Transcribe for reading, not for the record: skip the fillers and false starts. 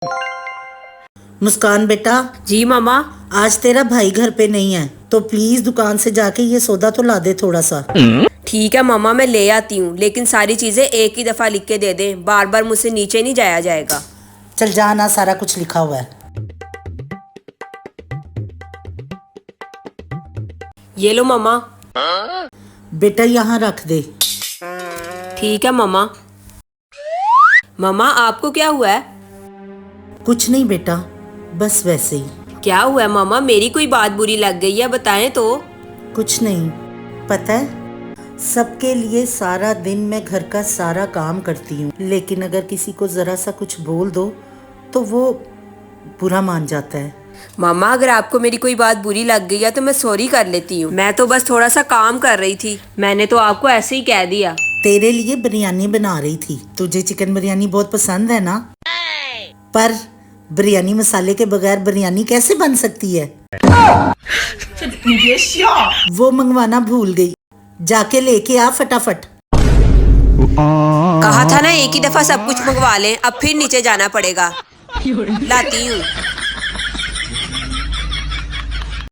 मुस्कान बेटा, जी मामा। आज तेरा भाई घर पे नहीं है तो प्लीज दुकान से जाके ये सौदा तो ला दे थोड़ा सा। ठीक है मामा, मैं ले आती हूँ, लेकिन सारी चीजें एक ही दफा लिख के दे दें, बार बार मुझसे नीचे नहीं जाया जाएगा। चल जाना, सारा कुछ लिखा हुआ है। ये लो मामा। बेटा यहाँ रख दे। ठीक है मामा। मामा आपको क्या हुआ है? कुछ नहीं बेटा, बस वैसे ही। क्या हुआ है मामा? मेरी कोई बात बुरी लग गई है, बताएं तो। कुछ नहीं, पता है सबके लिए सारा दिन मैं घर का सारा काम करती हूँ, लेकिन अगर किसी को जरा सा कुछ बोल दो तो वो बुरा मान जाता है। मामा अगर आपको मेरी कोई बात बुरी लग गई है तो मैं सॉरी कर लेती हूँ, मैं तो बस थोड़ा सा काम कर रही थी, मैंने तो आपको ऐसे ही कह दिया। तेरे लिए बिरयानी बना रही थी, तुझे चिकन बिरयानी बहुत पसंद है ना? पर बिरयानी मसाले के बगैर बिरयानी कैसे बन सकती है? वो मंगवाना भूल गई, जाके लेके आ फटाफट। कहा था ना एक ही दफा सब कुछ मंगवा लें, अब फिर नीचे जाना पड़ेगा। लाती हूँ।